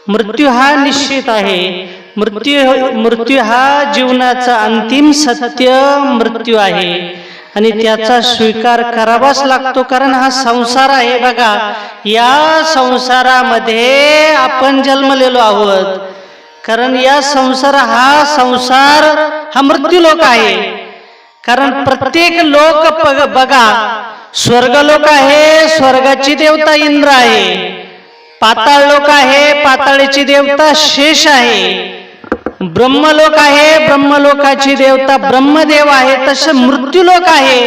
मृत्यू हा निश्चित आहे. मृत्यू हा जीवनाचा अंतिम सत्य मृत्यू आहे आणि त्याचा स्वीकार करावाच लागतो. कारण हा संसार आहे बघा, या संसारामध्ये आपण जन्मलेलो आहोत. कारण या संसार हा मृत्यूलोक आहे. कारण प्रत्येक लोक बघा, स्वर्गलोक आहे, स्वर्गाची देवता इंद्र आहे. पाताळ लोक आहे, पाताळीची देवता शेष आहे. ब्रह्मलोक आहे, ब्रह्मलोकाची देवता ब्रह्मदेव आहे. तसे मृत्यूलोक आहे,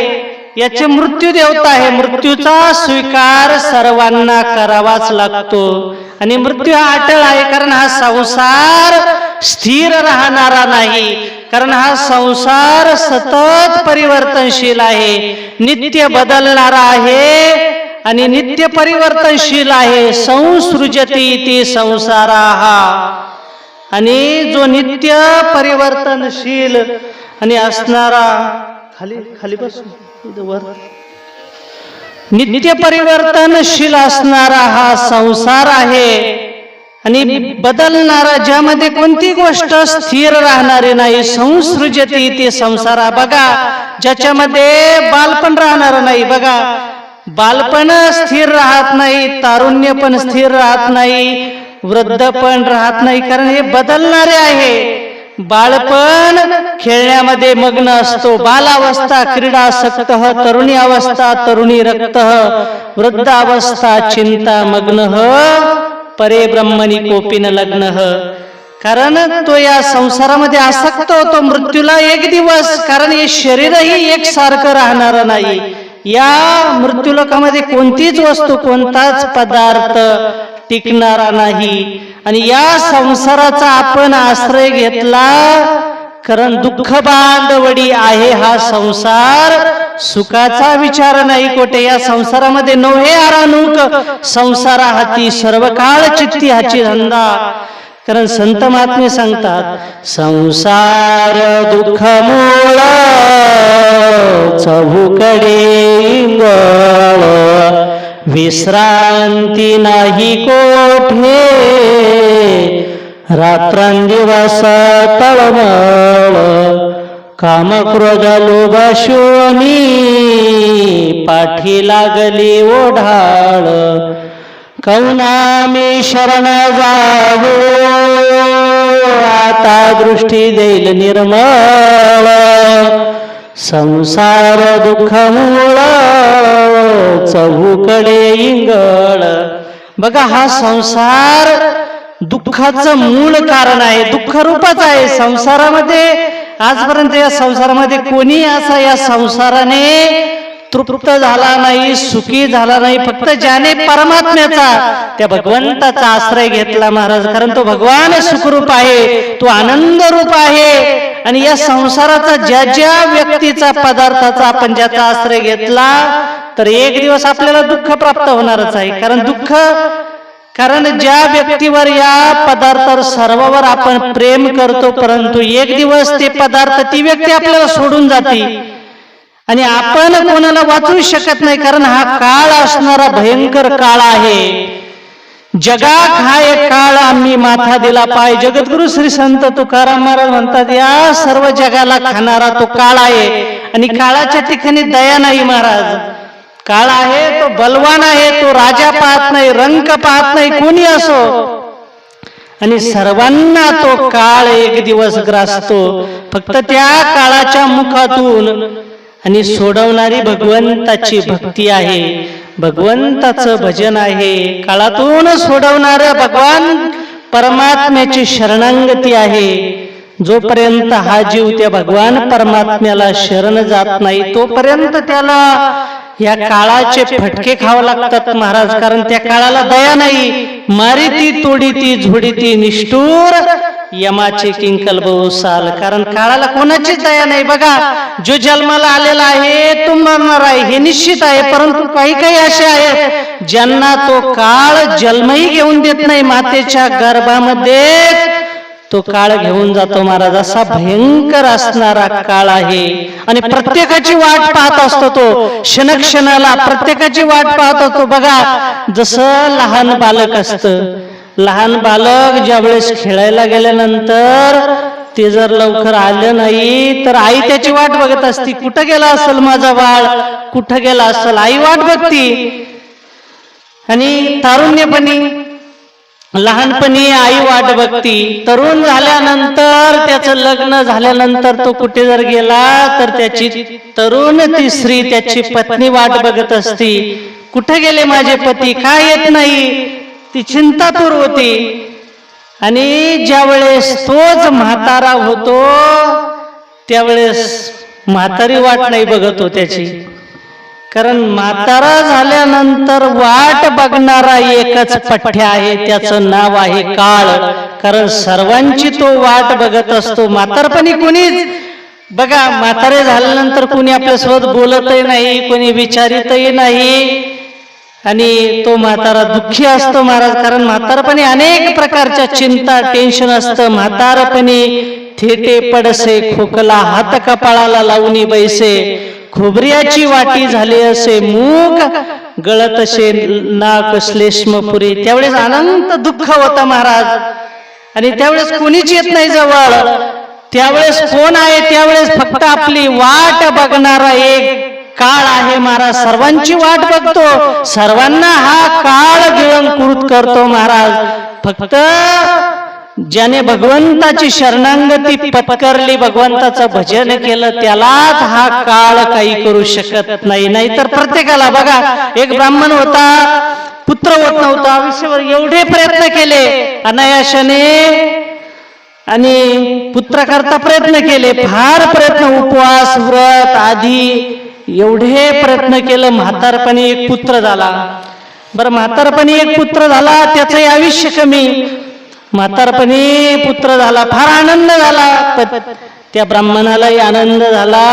याचे मृत्यू देवता आहे. मृत्यूचा स्वीकार सर्वांना करावाच लागतो आणि मृत्यू हा अटळ आहे. कारण हा संसार स्थिर राहणारा नाही. कारण हा संसार सतत परिवर्तनशील आहे, नित्य बदलणारा आहे आणि नित्य परिवर्तनशील आहे. संसृजती इति संसाराः. आणि जो नित्य परिवर्तनशील आणि असणारा खाली बस नित्य परिवर्तनशील असणारा हा संसार आहे आणि बदलणारा, ज्यामध्ये कोणती गोष्ट स्थिर राहणारी नाही. संसृजती इति संसारा. बघा, ज्याच्यामध्ये बालपण राहणार नाही. बघा, बालपण स्थिर राहत नाही, तारुण्य पण स्थिर राहत नाही, वृद्ध पण राहत नाही. कारण हे बदलणारे आहे. बालपण खेळण्यामध्ये मग्न असतो, बालावस्था क्रीडासक्त, तरुणी अवस्था तरुणी रक्त, वृद्धावस्था चिंता मग्न, परे ब्रह्मणी कोपीन लग्न. कारण तो या संसारामध्ये आसक्त होतो मृत्यूला एक दिवस. कारण हे शरीरही एकसारखं राहणार नाही. या मृत्यूलोकामध्ये कोणतीच वस्तू, कोणताच पदार्थ टिकणारा नाही. आणि या संसाराचा आपण आश्रय घेतला, कारण दुःख बांधवडी आहे हा संसार. सुखाचा विचार नाही कोठे. या संसारामध्ये नव्हे आरानुक संसारा हाती, सर्व काळ चित्ती हाची धंदा. कारण संत महात्मे सांगतात, संसार दुःख मूळ चहूकडे इंगळ, विश्रांती नाही कोठे, रात्रंदिवस तळमळ, काम क्रोध लोभ शोणी, पाठी लागली ओढाळ, कौनामी शरण जावो, आता दृष्टी देईल निर्मळ, संसार दुःख मूळ चहूकडे इंगळ. बघा, हा संसार दुःखाचं मूळ कारण आहे, दुःख रूपच आहे. संसारामध्ये आजपर्यंत या संसारामध्ये कोणी असा या संसाराने तृप्त झाला नाही, सुखी झाला नाही. फक्त ज्याने परमात्म्याचा, त्या भगवंताचा आश्रय घेतला महाराज. कारण तो भगवान सुखरूप आहे, तो आनंद रूप आहे. आणि या संसाराचा ज्या व्यक्तीचा, पदार्थाचा आपण ज्याचा आश्रय घेतला, तर एक दिवस आपल्याला दुःख प्राप्त होणारच आहे. कारण ज्या व्यक्तीवर, या पदार्थावर, सर्वावर आपण प्रेम करतो, परंतु एक दिवस ते पदार्थ, ती व्यक्ती आपल्याला सोडून जाते आणि आपण कोणाला वाचवू शकत नाही. कारण हा काळ असणारा भयंकर काळ आहे. जगात हा एक काळ आम्ही माथा दिला पाय. जगद्गुरु श्री संत तुकाराम महाराज म्हणतात, या सर्व जगाला खाणारा तो काळ आहे आणि काळाच्या ठिकाणी दया नाही महाराज. काळ आहे तो बलवान आहे, तो राजा पाहत नाही, रंग पाहत नाही, कोणी असो, आणि सर्वांना तो काळ एक दिवस ग्रासतो. फक्त त्या काळाच्या मुखातून आणि सोडवणारी भगवंताची भक्ती आहे, भगवंताचं भजन आहे. काळातून सोडवणाऱ्या भगवान परमात्म्याची शरणागती आहे. जोपर्यंत हा जीव त्या भगवान परमात्म्याला शरण जात नाही, तोपर्यंत त्याला या काळाचे फटके खावे लागतात महाराज. कारण त्या काळाला दया नाही. मारिती तोडीती झोडीती निष्ठूर, यमाचे किंकल बहुसाल. कारण काळाला कोणाचीच दया नाही. बघा, जो जन्माला आलेला आहे तो मरणार आहे, हे निश्चित आहे. परंतु काही असे आहेत ज्यांना तो काळ जन्मही घेऊन देत नाही. मातेच्या गर्भामध्ये तो काळ घेऊन जातो महाराज. असा भयंकर असणारा काळ आहे आणि प्रत्येकाची वाट पाहत असतो तो. क्षणाला प्रत्येकाची वाट पाहत असतो. बघा, जसं लहान बालक असतं, लहान बालक ज्यावेळेस खेळायला गेल्यानंतर ते जर लवकर आलं नाही तर आई त्याची वाट बघत असती, कुठं गेला असेल माझा बाळ, कुठं गेला असेल, आई वाट बघती. आणि तारुण्यपणी लहानपणी आई वाट बघती. तरुण झाल्यानंतर त्याचं लग्न झाल्यानंतर तो कुठे जर गेला तर त्याची तरुण ती स्त्री, त्याची पत्नी वाट बघत असती, कुठे गेले माझे पती, काय येत नाही, ती चिंतातूर होती. आणि ज्यावेळेस तोच म्हातारा होतो त्यावेळेस म्हातारी वाट नाही बघत हो त्याची, कारण म्हातारा झाल्यानंतर वाट बघणारा एकच पठ्या आहे, त्याचं नाव आहे काळ. कारण सर्वांची तो वाट बघत असतो. म्हातारपणी कोणीच बघा, म्हातारे झाल्यानंतर कोणी आपल्यासोबत बोलतही नाही, कोणी विचारितही नाही. आणि तो म्हातारा दुःखी असतो महाराज, कारण म्हातारपणी अनेक प्रकारच्या चिंता टेन्शन असतं. म्हातारपणी थेटे पडसे खोकला, हात कपाळाला लावणी बैसे, खोबऱ्याची वाटी झाली असे मूग, गळत असे नाक श्लेष्मपुरी. त्यावेळेस अनंत दुःख होता महाराज. आणि त्यावेळेस कोणीच येत नाही जवळ. त्यावेळेस कोण आहे, त्यावेळेस फक्त आपली वाट बघणारा एक काळ आहे महाराज. सर्वांची वाट बघतो, सर्वांना हा काळ गिळंकृत करतो महाराज. फक्त ज्याने भगवंताची शरणागती पत्करली, भगवंताचं भजन केलं, त्यालाच हा काळ काही करू शकत नाही. नाहीतर प्रत्येकाला बघा, एक ब्राह्मण होता, पुत्र होत नव्हता, आयुष्यभर एवढे प्रयत्न केले अनायाशाने, आणि पुत्राकरता प्रयत्न केले, फार प्रयत्न, उपवास व्रत आधी एवढे प्रयत्न केलं. म्हातारपणी एक पुत्र झाला. बरं, म्हातारपणी एक पुत्र झाला, त्याचंही आयुष्य कमी. म्हातारपणी पुत्र झाला, फार आनंद झाला. त्या ब्राह्मणालाही आनंद झाला,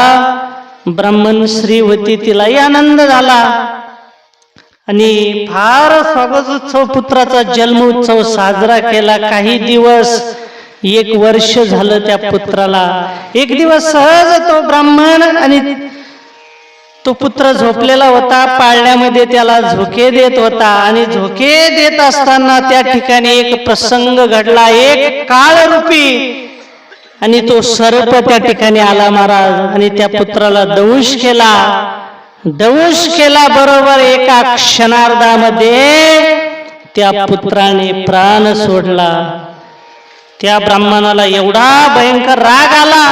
ब्राह्मण स्त्री होती तिलाही आनंद झाला. आणि फार स्वागत उत्सव, पुत्राचा जन्म उत्सव साजरा केला. काही दिवस, एक वर्ष झालं त्या पुत्राला. एक दिवस सहज तो ब्राह्मण आणि तो पुत्र झोपलेला होता, पाळण्यामध्ये त्याला झोके देत होता. आणि झोके देत असताना त्या ठिकाणी एक प्रसंग घडला, एक काळरूपी, आणि तो सर्प त्या ठिकाणी आला महाराज. आणि त्या पुत्राला दंश केला. दंश केला बरोबर एका क्षणार्धामध्ये त्या पुत्राने प्राण सोडला. त्या ब्राह्मणाला एवढा भयंकर राग आला.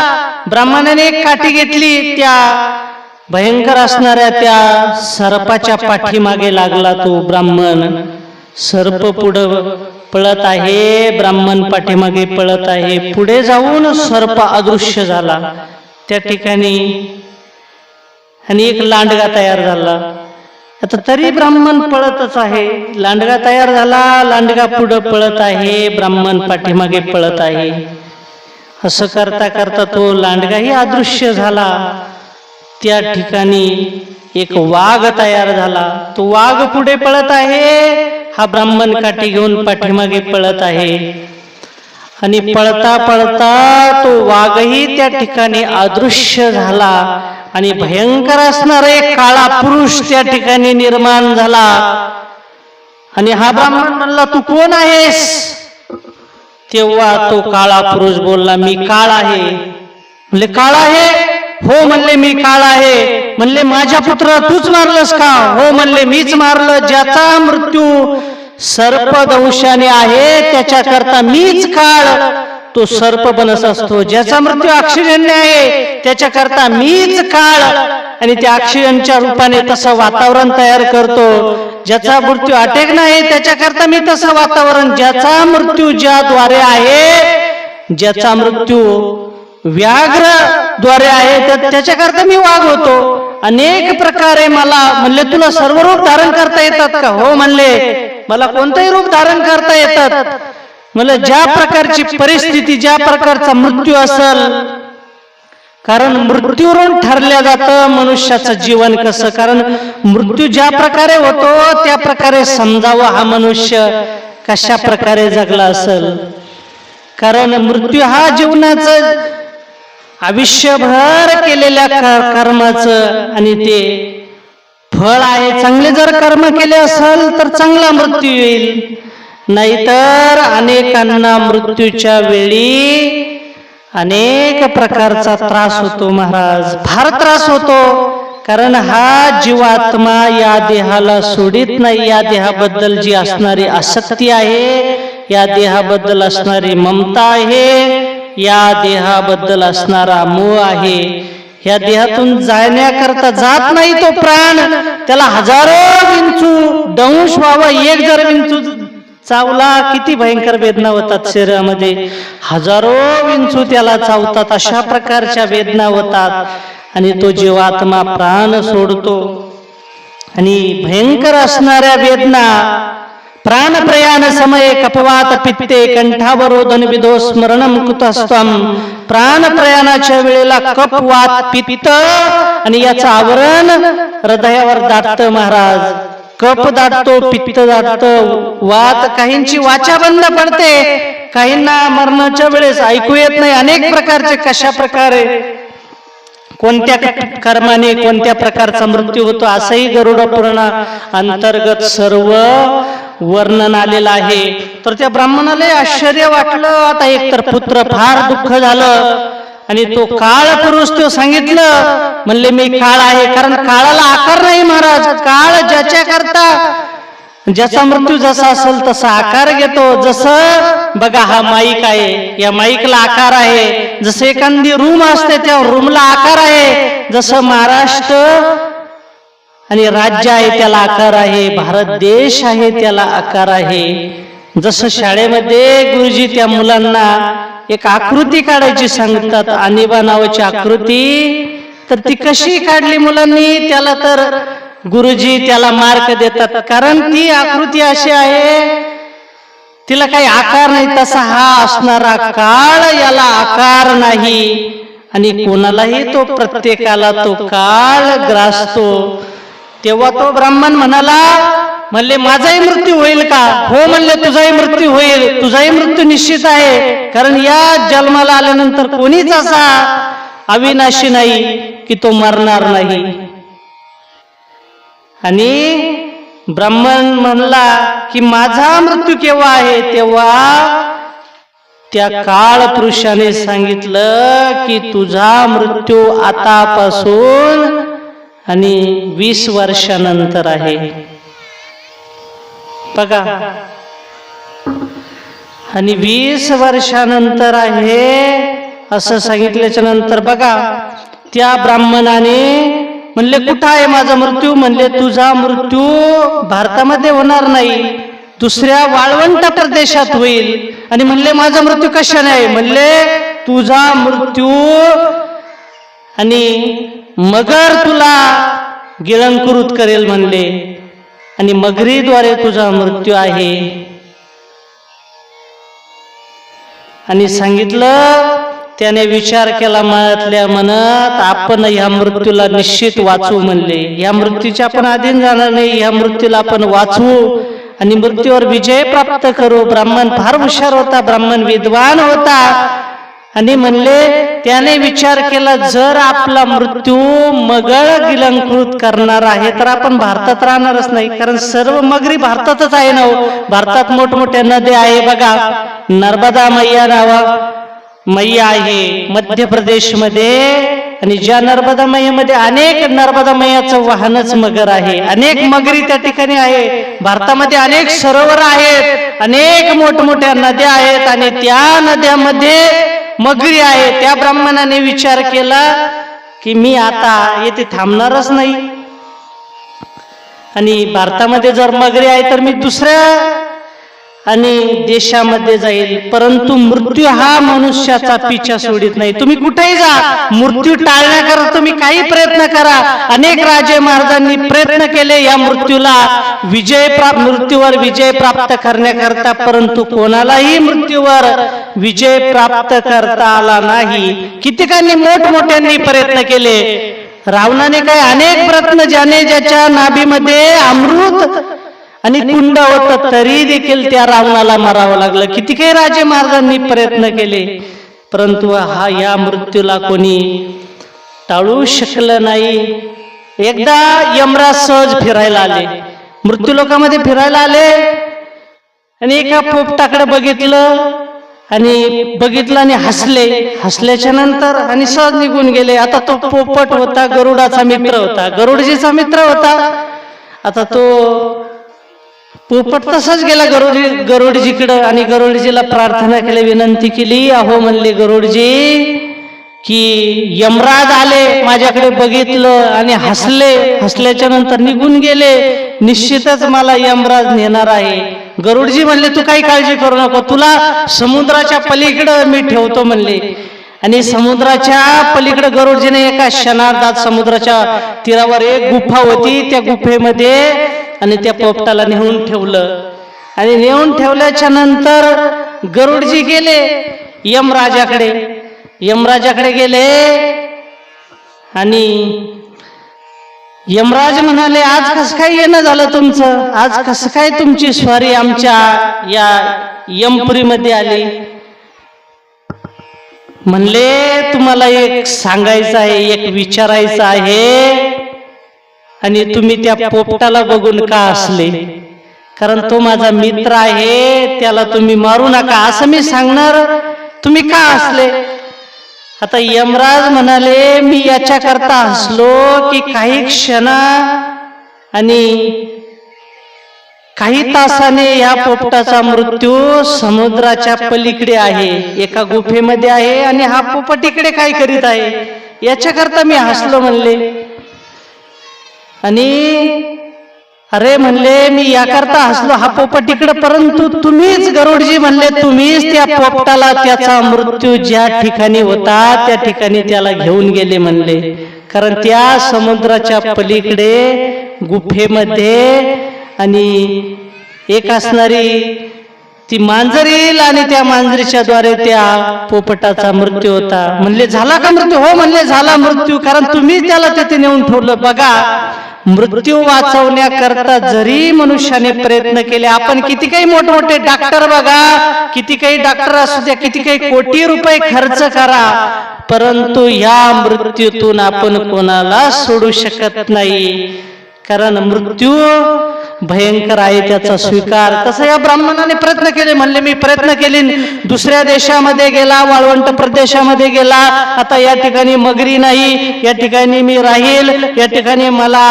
ब्राह्मणाने एक काठी घेतली, त्या भयंकर असणाऱ्या त्या सर्पाच्या पाठीमागे लागला तो ब्राह्मण. सर्प पुढं पळत आहे, ब्राह्मण पाठीमागे पळत आहे. पुढे जाऊन सर्प अदृश्य झाला त्या ठिकाणी, आणि एक लांडगा तयार झाला. आता तरी ब्राह्मण पळतच आहे. लांडगा तयार झाला, लांडगा पुढं पळत आहे, ब्राह्मण पाठीमागे पळत आहे. असं करता करता तो लांडगाही अदृश्य झाला. त्या ठिकाणी एक वाघ तयार झाला. तो वाघ पुढे पळत आहे, हा ब्राह्मण काठी घेऊन पाठीमागे पळत आहे. आणि पळता पळता तो वाघही त्या ठिकाणी अदृश्य झाला. आणि भयंकर असणारा एक काळा पुरुष त्या ठिकाणी निर्माण झाला. आणि हा ब्राह्मण म्हणला, तू कोण आहेस? तेव्हा तो काळा पुरुष बोलला, मी काळ आहे. म्हणले, काळ आहे? हो म्हणले, मी काळ आहे. म्हणले, माझ्या पुत्र तूच मारलंस का? हो म्हणले, मीच मारलं. ज्याचा मृत्यू सर्पदंशाने आहे त्याच्याकरता मीच काळ तो सर्प बनत असतो. ज्याचा मृत्यू ऑक्सिजनने आहे त्याच्याकरता मीच काळ, आणि त्या ऑक्सिजनच्या रूपाने तसं वातावरण तयार करतो. ज्याचा मृत्यू अटॅक नाही त्याच्याकरता मी तसं वातावरण, ज्याचा मृत्यू ज्याद्वारे आहे, ज्याचा मृत्यू व्याघ्र द्वारे आहे त्याच्याकरता मी वाघ होतो. अनेक प्रकारे मला. म्हणले, तुला सर्व रूप धारण करता येतात का? हो म्हणले, मला कोणतंही रूप धारण करता येतात. म्हणलं, ज्या प्रकारची परिस्थिती, ज्या प्रकारचा मृत्यू असेल, कारण मृत्यूवरून ठरल्या जातं मनुष्याचं जीवन कसं. कारण मृत्यू ज्या प्रकारे होतो त्या प्रकारे समजावं हा मनुष्य कशा प्रकारे जगला असेल. कारण मृत्यू हा जीवनाचं आयुष्यभर केलेल्या कर्माचं आणि ते फळ आहे. चांगले जर कर्म केले असेल तर चांगला मृत्यू येईल, नाहीतर अनेकांना मृत्यूच्या वेळी अनेक प्रकारचा त्रास होतो महाराज, फार त्रास होतो. कारण हा जीवात्मा या देहाला सोडित नाही. या देहाबद्दल जी असणारी आसक्ती आहे, या देहाबद्दल असणारी ममता आहे, या देहाबद्दल असणारा मोह आहे, या देहातून जाण्याकरता जात नाही तो प्राण. त्याला हजारो विंचू दंश व्हावा, एक जर विंचू चावला किती भयंकर वेदना होतात शरीरामध्ये, हजारो विंचू त्याला चावतात, अशा प्रकारच्या वेदना होतात. आणि तो जीवात्मा प्राण सोडतो. आणि भयंकर असणाऱ्या वेदना, प्राण प्रयाण समये कपवात पित्ते कंठावरोधन विदो स्मरणम कुतस्तम. प्राण प्रयाणाच्या वेळेला कप वात पित्त आणि याचं आवरण हृदयावर दाटतं महाराज. कप दाटतो, पित्त दाटतं, वात, काहींची वाचा बंद पडते, काहींना मरणाच्या वेळेस ऐकू येत नाही. अनेक प्रकारचे, कशा प्रकारे, कोणत्या कर्माने कोणत्या प्रकारचा मृत्यू होतो असंही गरुड पुराण अंतर्गत सर्व वर्णन आलेलं आहे. तर त्या ब्राह्मणाला आश्चर्य वाटलं. आता एकतर पुत्र फार दुःख झालं आणि तो काळ पुरुष तो सांगितलं, म्हणले मी काळ आहे. कारण काळाला आकार नाही महाराज. काळ ज्याच्या करता, ज्याचा मृत्यू जसा असेल तसा आकार घेतो. जसं बघा हा माईक आहे, या माईकला आकार आहे. जसं एखादी रूम असते त्या रूमला आकार आहे. जसं महाराष्ट्र आणि राज्य आहे त्याला आकार आहे, भारत देश आहे त्याला आकार आहे. जसं शाळेमध्ये गुरुजी त्या मुलांना एक आकृती काढायची सांगतात, आणीबा नावाची आकृती, तर ती कशी काढली मुलांनी, त्याला तर गुरुजी त्याला मार्क देतात. कारण ती आकृती अशी आहे, तिला काही आकार नाही. तसा हा असणारा काळ, याला आकार नाही. आणि कोणालाही तो, प्रत्येकाला तो काळ ग्रासतो. तेव्हा तो ब्राह्मण म्हणाला, म्हणले माझाही मृत्यू होईल का? हो म्हणले, तुझाही मृत्यू होईल, तुझाही मृत्यू निश्चित आहे. कारण या जन्माला आल्यानंतर कोणीच असा अविनाशी नाही की तो मरणार नाही. आणि ब्राह्मण म्हणला की माझा मृत्यू केव्हा आहे? तेव्हा त्या काळ पुरुषाने सांगितलं की तुझा मृत्यू आतापासून आणि 20 वर्षानंतर आहे. बघा, आणि 20 वर्षानंतर आहे असं सांगितल्याच्या नंतर बघा त्या ब्राह्मणाने म्हणले कुठं आहे माझा मृत्यू? म्हणले तुझा मृत्यू भारतामध्ये होणार नाही, दुसऱ्या वाळवंट प्रदेशात होईल. आणि म्हणले माझा मृत्यू कशाने आहे? म्हणले तुझा मृत्यू आणि मगर तुला गिळंकृत करेल म्हणले, आणि मगरीद्वारे तुझा मृत्यू आहे. आणि सांगितलं, त्याने विचार केला मनातल्या मनात, आपण ह्या मृत्यूला निश्चित वाचवू म्हणले. या मृत्यूच्या आपण अधीन जाणार नाही, या मृत्यूला आपण वाचवू आणि मृत्यूवर विजय प्राप्त करू. ब्राह्मण फार हुशार होता, ब्राह्मण विद्वान होता. आणि म्हणले त्याने विचार केला, जर आपला मृत्यू मगर गिलंकृत करणार आहे तर आपण भारतात राहणारच नाही. कारण सर्व मगरी भारतातच आहे ना. भारतात मोठमोठ्या नद्या आहे बघा, नर्मदा मैया नावा मैया आहे मध्य प्रदेशमध्ये. आणि ज्या नर्मदा मैयामध्ये अनेक नर्मदा मैयाचं वाहनच मगर आहे. अनेक मगरी त्या ठिकाणी आहे. भारतामध्ये अनेक सरोवर आहेत, अनेक मोठमोठ्या नद्या आहेत आणि त्या नद्यामध्ये मगरी आहे. त्या ब्राह्मणाने विचार केला की मी आता येथे थांबणारच नाही, आणि भारतामध्ये जर मगरी आहे तर मी दुसऱ्या आणि देशामध्ये जाईल. परंतु मृत्यू हा मनुष्याचा पिछा सोडित नाही. तुम्ही कुठेही जा, मृत्यू टाळण्याकरता तुम्ही काही प्रयत्न करा. अनेक राजे महाराजांनी प्रयत्न केले या मृत्यूला मृत्यूवर विजय प्राप्त करण्याकरता, परंतु कोणालाही मृत्यूवर विजय प्राप्त करता आला नाही. कित्येकांनी मोठमोठ्यांनी प्रयत्न केले. रावणाने काय अनेक प्रयत्न, ज्याने ज्याच्या नाभीमध्ये अमृत आणि कुंड होत तरी देखील त्या रावणाला मारावं लागलं. किती काही राजे महाराजांनी प्रयत्न केले, परंतु या मृत्यूला कोणी टाळू शकलं नाही. एकदा यमराज सहज फिरायला आले, मृत्यू लोकांमध्ये फिरायला आले. आणि एका पोपटाकडे बघितलं आणि हसल्याच्या नंतर आणि सहज निघून गेले. आता तो पोपट होता गरुडाचा मित्र होता, गरुडजीचा मित्र होता. आता तो पोपट तसाच गेला गरुडजीकडं आणि गरुडजीला प्रार्थना केली, विनंती केली. अहो म्हणले गरुडजी की यमराज आले, माझ्याकडे बघितलं आणि हसल्याच्या नंतर निघून गेले, निश्चितच मला यमराज नेणार आहे. गरुडजी म्हणले तू काही काळजी करू नको, तुला समुद्राच्या पलीकडे मी ठेवतो म्हणले. आणि समुद्राच्या पलीकडे गरुडजीने एका क्षणार्धात समुद्राच्या तीरावर एक गुफा होती, त्या गुफेमध्ये आणि त्या पोपटाला नेऊन ठेवलं. आणि नेऊन ठेवल्याच्या नंतर गरुडजी गेले यमराजाकडे गेले आणि यमराज म्हणाले, आज कसं काय येणं झालं तुमचं, आज कसं काय तुमची स्वारी आमच्या या यमपुरीमध्ये आली. म्हणले तुम्हाला एक सांगायचं आहे, एक विचारायचं आहे. आणि तुम्ही त्या पोपटाला बघून का हसले, कारण तो माझा मित्र आहे, त्याला तुम्ही मारू नका असं मी सांगणार, तुम्ही का हसले. आता यमराज म्हणाले, मी याच्याकरता हसलो की काही क्षण आणि काही तासाने या पोपटाचा मृत्यू समुद्राच्या पलीकडे आहे, एका गुफेमध्ये आहे आणि हा पोपट इकडे काय करीत आहे, याच्याकरता मी हसलो म्हणले. आणि अरे म्हणले मी याकरता हसलो हा पोपट इकडे, परंतु तुम्हीच गरुडजी म्हणले तुम्हीच त्या पोपटाला त्याचा मृत्यू ज्या ठिकाणी होता त्या ठिकाणी त्याला घेऊन गेले म्हणले. कारण त्या समुद्राच्या पलीकडे गुफेमध्ये आणि एक असणारी ती मांजर येईल आणि त्या मांजरीच्या द्वारे त्या पोपटाचा मृत्यू होता. म्हणले झाला का मृत्यू, हो म्हणले झाला मृत्यू, कारण तुम्ही त्याला तिथे नेऊन ठेवलं. बघा मृत्यू वाचवण्याकरता जरी मनुष्याने प्रयत्न केले, आपण किती काही मोठमोठे डॉक्टर बघा, किती काही डॉक्टर असू द्या, किती काही कोटी रुपये खर्च करा, परंतु या मृत्यूतून आपण कोणाला सोडू शकत नाही. कारण मृत्यू भयंकर आहे, त्याचा स्वीकार. तसं या ब्राह्मणाने प्रयत्न केले, म्हणले मी प्रयत्न केले, दुसऱ्या देशामध्ये गेला, वाळवंट प्रदेशामध्ये गेला, आता या ठिकाणी मगरी नाही, या ठिकाणी मी राहील, या ठिकाणी मला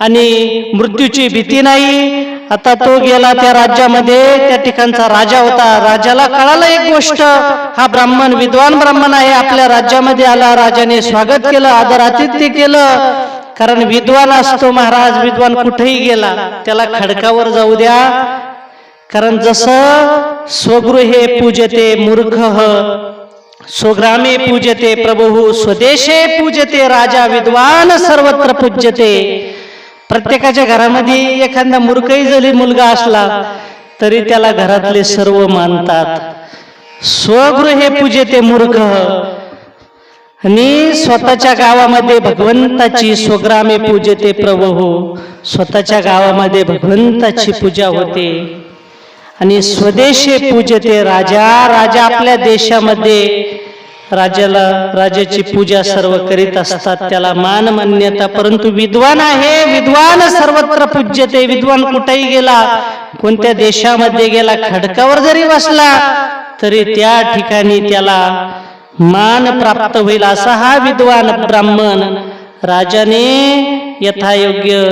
आणि मृत्यूची भीती नाही. आता तो गेला त्या राज्यामध्ये, त्या ठिकाणचा राजा होता. राजाला कळालं एक गोष्ट, हा ब्राह्मण विद्वान ब्राह्मण आहे, आपल्या राज्यामध्ये आला. राजाने स्वागत केलं, आदर आतिथ्य केलं, कारण विद्वान असतो महाराज, विद्वान कुठेही गेला त्याला खडकावर जाऊ द्या. कारण जसं स्वगृहे पूजते मूर्खः स्वग्रामे पूजते प्रभुः स्वदेशे पूजते राजा विद्वान सर्वत्र पूज्यते. प्रत्येकाच्या घरामध्ये एखादा मूर्खही जरी मुलगा असला तरी त्याला घरातले सर्व मानतात. स्वगृहे पूजते मूर्खः, आणि स्वतःच्या गावामध्ये भगवंताची स्वग्रामे पूजते प्रभुः, स्वतःच्या गावामध्ये भगवंताची पूजा होते. आणि स्वदेशे पूजते राजा, राजा आपल्या देशामध्ये राजाची पूजा सर्व करीत असतात, त्याला मान मान्यता. परंतु विद्वान आहे, विद्वान सर्वत्र पूज्यते. विद्वान कुठेही गेला, कोणत्या देशामध्ये गेला, खडकावर जरी बसला तरी त्या ठिकाणी त्याला मान प्राप्त होईल. असा हा विद्वान ब्राह्मण. राजाने यथायोग्य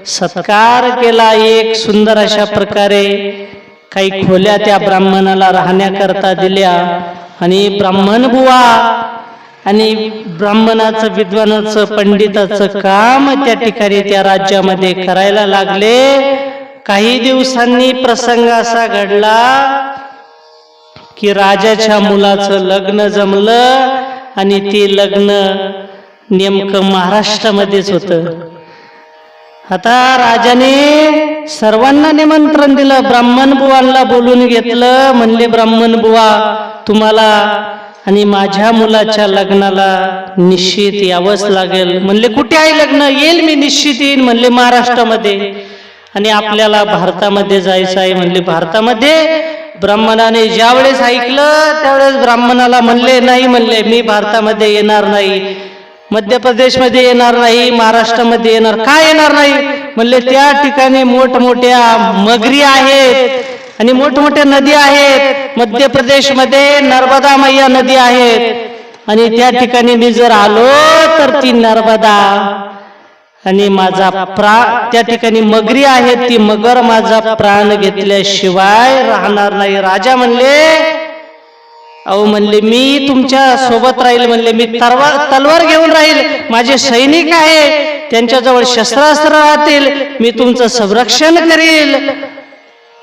सत्कार केला. एक सुंदर अशा प्रकारे काही खोल्या त्या ब्राह्मणाला राहण्याकरता दिल्या. आणि ब्राह्मण बुवा आणि ब्राह्मणाचं विद्वानाचं पंडिताचं काम त्या ठिकाणी त्या राज्यामध्ये करायला लागले. काही दिवसांनी प्रसंग असा घडला की राजाच्या मुलाचं लग्न जमलं आणि ते लग्न नेमकं महाराष्ट्रामध्येच होतं. आता राजाने सर्वांना निमंत्रण दिलं, ब्राह्मण बुवांना बोलून घेतलं. म्हणले ब्राह्मण बुवा तुम्हाला आणि माझ्या मुलाच्या लग्नाला निश्चित यावंच लागेल. म्हणले कुठे आहे लग्न, येईल मी निश्चित येईन. म्हणले महाराष्ट्रामध्ये. आणि आपल्याला भारतामध्ये जायचं आहे. म्हणले भारतामध्ये. ब्राह्मणाने ज्यावेळेस ऐकलं त्यावेळेस ब्राह्मणाला म्हणले नाही, म्हणले मी भारतामध्ये येणार नाही, मध्य प्रदेशमध्ये येणार नाही, महाराष्ट्रामध्ये येणार. काय येणार नाही? म्हणले त्या ठिकाणी मोठमोठ्या मगरी आहेत आणि मोठमोठ्या नदी आहेत. मध्य प्रदेशमध्ये नर्मदा मैया नदी आहेत आणि त्या ठिकाणी मी जर आलो तर ती नर्मदा आणि माझा त्या ठिकाणी मगरी आहेत, ती मगर माझा प्राण घेतल्याशिवाय राहणार नाही. राजा म्हणले, अहो म्हणले मी तुमच्या सोबत राहील, म्हणले मी तलवार घेऊन राहील, माझे सैनिक आहे, त्यांच्याजवळ शस्त्रास्त्र राहतील, मी तुमचं संरक्षण करील.